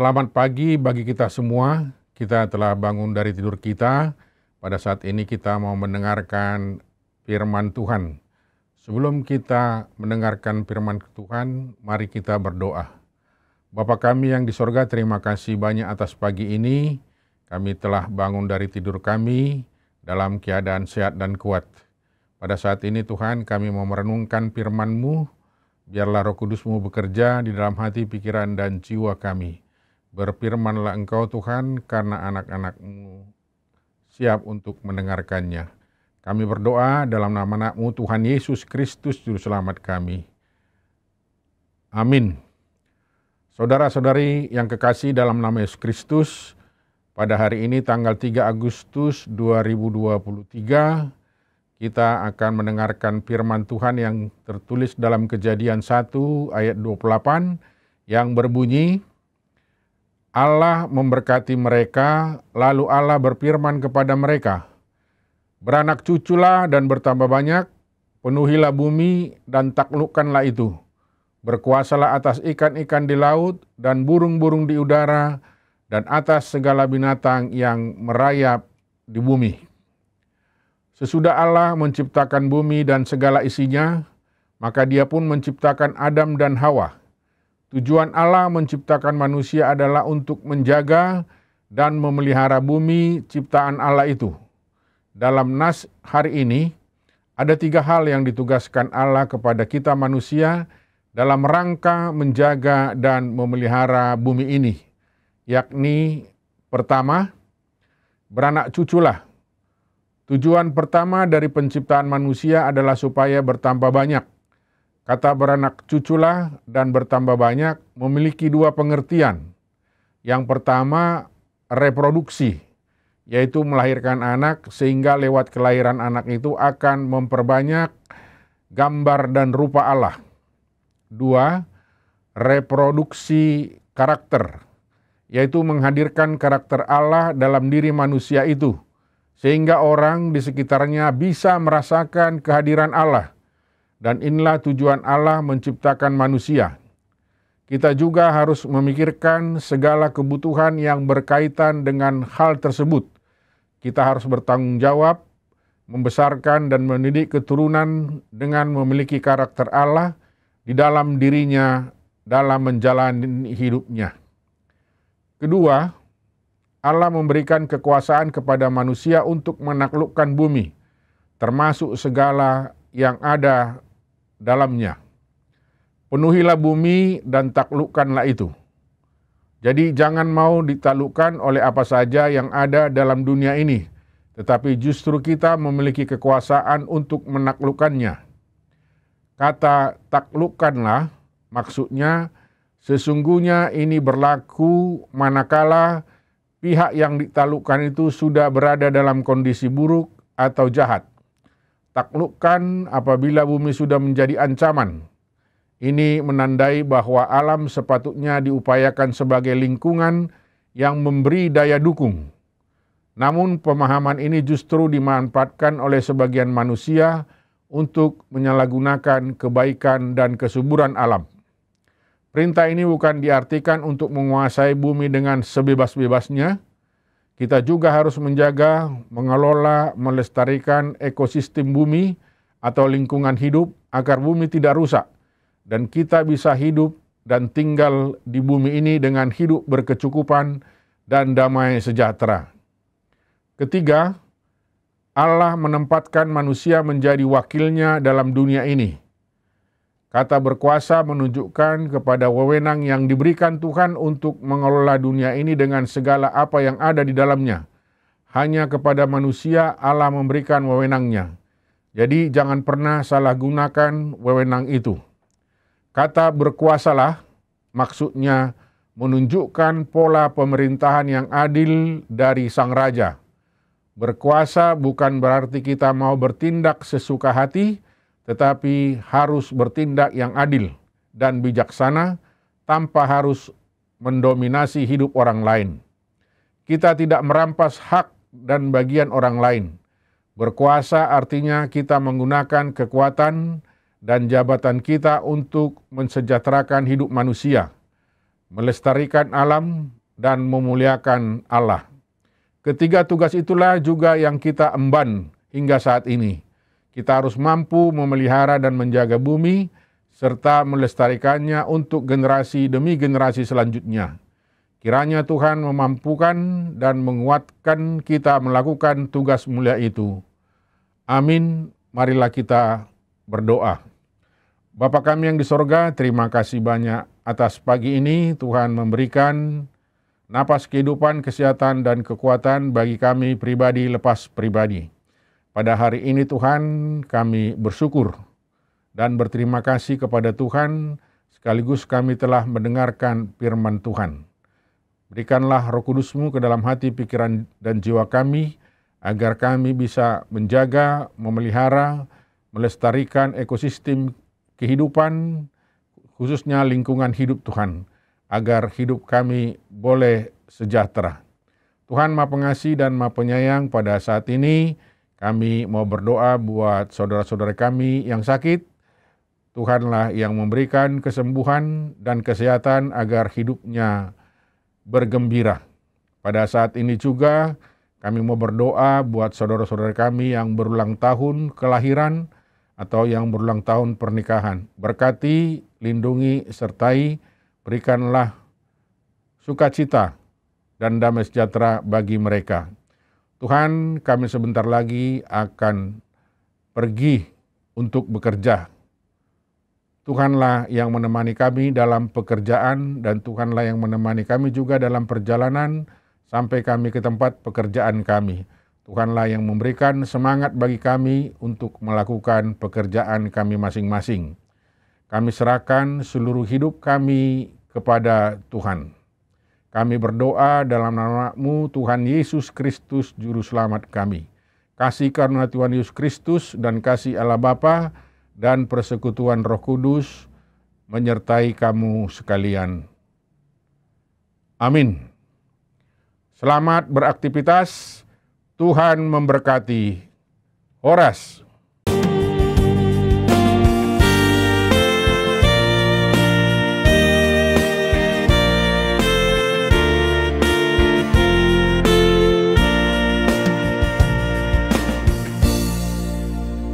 Selamat pagi bagi kita semua. Kita telah bangun dari tidur kita. Pada saat ini kita mau mendengarkan firman Tuhan. Sebelum kita mendengarkan firman Tuhan, mari kita berdoa. Bapa kami yang di sorga, terima kasih banyak atas pagi ini. Kami telah bangun dari tidur kami dalam keadaan sehat dan kuat. Pada saat ini Tuhan, kami mau merenungkan firman-Mu. Biarlah Roh Kudus-Mu bekerja di dalam hati, pikiran, dan jiwa kami. Berfirmanlah Engkau Tuhan, karena anak-anak-Mu siap untuk mendengarkannya. Kami berdoa dalam nama Anak-Mu Tuhan Yesus Kristus, Juru Selamat kami. Amin. Saudara-saudari yang kekasih dalam nama Yesus Kristus, pada hari ini tanggal 3 Agustus 2023, kita akan mendengarkan firman Tuhan yang tertulis dalam Kejadian 1 ayat 28 yang berbunyi, Allah memberkati mereka, lalu Allah berfirman kepada mereka, beranak cuculah dan bertambah banyak, penuhilah bumi dan taklukkanlah itu. Berkuasalah atas ikan-ikan di laut dan burung-burung di udara dan atas segala binatang yang merayap di bumi. Sesudah Allah menciptakan bumi dan segala isinya, maka Dia pun menciptakan Adam dan Hawa. Tujuan Allah menciptakan manusia adalah untuk menjaga dan memelihara bumi ciptaan Allah itu. Dalam nas hari ini, ada 3 hal yang ditugaskan Allah kepada kita manusia dalam rangka menjaga dan memelihara bumi ini. Yakni pertama, beranak cuculah. Tujuan pertama dari penciptaan manusia adalah supaya bertambah banyak. Kata beranak cuculah dan bertambah banyak memiliki 2 pengertian. Yang pertama, reproduksi, yaitu melahirkan anak sehingga lewat kelahiran anak itu akan memperbanyak gambar dan rupa Allah. 2, reproduksi karakter, yaitu menghadirkan karakter Allah dalam diri manusia itu, sehingga orang di sekitarnya bisa merasakan kehadiran Allah. Dan inilah tujuan Allah menciptakan manusia. Kita juga harus memikirkan segala kebutuhan yang berkaitan dengan hal tersebut. Kita harus bertanggung jawab, membesarkan dan mendidik keturunan dengan memiliki karakter Allah di dalam dirinya dalam menjalani hidupnya. Kedua, Allah memberikan kekuasaan kepada manusia untuk menaklukkan bumi, termasuk segala yang ada dalamnya. Penuhilah bumi dan taklukkanlah itu. Jadi jangan mau ditaklukkan oleh apa saja yang ada dalam dunia ini, tetapi justru kita memiliki kekuasaan untuk menaklukkannya. Kata taklukkanlah maksudnya sesungguhnya ini berlaku manakala pihak yang ditaklukkan itu sudah berada dalam kondisi buruk atau jahat. Taklukkan apabila bumi sudah menjadi ancaman. Ini menandai bahwa alam sepatutnya diupayakan sebagai lingkungan yang memberi daya dukung. Namun pemahaman ini justru dimanfaatkan oleh sebagian manusia untuk menyalahgunakan kebaikan dan kesuburan alam. Perintah ini bukan diartikan untuk menguasai bumi dengan sebebas-bebasnya. Kita juga harus menjaga, mengelola, melestarikan ekosistem bumi atau lingkungan hidup agar bumi tidak rusak dan kita bisa hidup dan tinggal di bumi ini dengan hidup berkecukupan dan damai sejahtera. Ketiga, Allah menempatkan manusia menjadi wakilnya dalam dunia ini. Kata berkuasa menunjukkan kepada wewenang yang diberikan Tuhan untuk mengelola dunia ini dengan segala apa yang ada di dalamnya. Hanya kepada manusia Allah memberikan wewenangnya. Jadi jangan pernah salah gunakan wewenang itu. Kata berkuasalah maksudnya menunjukkan pola pemerintahan yang adil dari Sang Raja. Berkuasa bukan berarti kita mau bertindak sesuka hati, tetapi harus bertindak yang adil dan bijaksana tanpa harus mendominasi hidup orang lain. Kita tidak merampas hak dan bagian orang lain. Berkuasa artinya kita menggunakan kekuatan dan jabatan kita untuk mensejahterakan hidup manusia. melestarikan alam, dan memuliakan Allah. Ketiga tugas itulah juga yang kita emban hingga saat ini. Kita harus mampu memelihara dan menjaga bumi, serta melestarikannya untuk generasi demi generasi selanjutnya. Kiranya Tuhan memampukan dan menguatkan kita melakukan tugas mulia itu. Amin. Marilah kita berdoa. Bapa kami yang di sorga, terima kasih banyak atas pagi ini. Tuhan memberikan napas kehidupan, kesehatan, dan kekuatan bagi kami pribadi lepas pribadi. Pada hari ini Tuhan, kami bersyukur dan berterima kasih kepada Tuhan, sekaligus kami telah mendengarkan firman Tuhan. Berikanlah Roh Kudus-Mu ke dalam hati, pikiran, dan jiwa kami, agar kami bisa menjaga, memelihara, melestarikan ekosistem kehidupan, khususnya lingkungan hidup Tuhan, agar hidup kami boleh sejahtera. Tuhan Maha Pengasih dan Maha Penyayang, pada saat ini kami mau berdoa buat saudara-saudara kami yang sakit. Tuhanlah yang memberikan kesembuhan dan kesehatan agar hidupnya bergembira. Pada saat ini juga kami mau berdoa buat saudara-saudara kami yang berulang tahun kelahiran atau yang berulang tahun pernikahan. Berkati, lindungi, sertai, berikanlah sukacita dan damai sejahtera bagi mereka. Tuhan, kami sebentar lagi akan pergi untuk bekerja. Tuhanlah yang menemani kami dalam pekerjaan, dan Tuhanlah yang menemani kami juga dalam perjalanan sampai kami ke tempat pekerjaan kami. Tuhanlah yang memberikan semangat bagi kami untuk melakukan pekerjaan kami masing-masing. Kami serahkan seluruh hidup kami kepada Tuhan. Kami berdoa dalam nama-Mu, Tuhan Yesus Kristus, Juru Selamat kami. Kasih karunia Tuhan Yesus Kristus dan kasih Allah Bapa dan persekutuan Roh Kudus menyertai kamu sekalian. Amin. Selamat beraktivitas. Tuhan memberkati. Horas.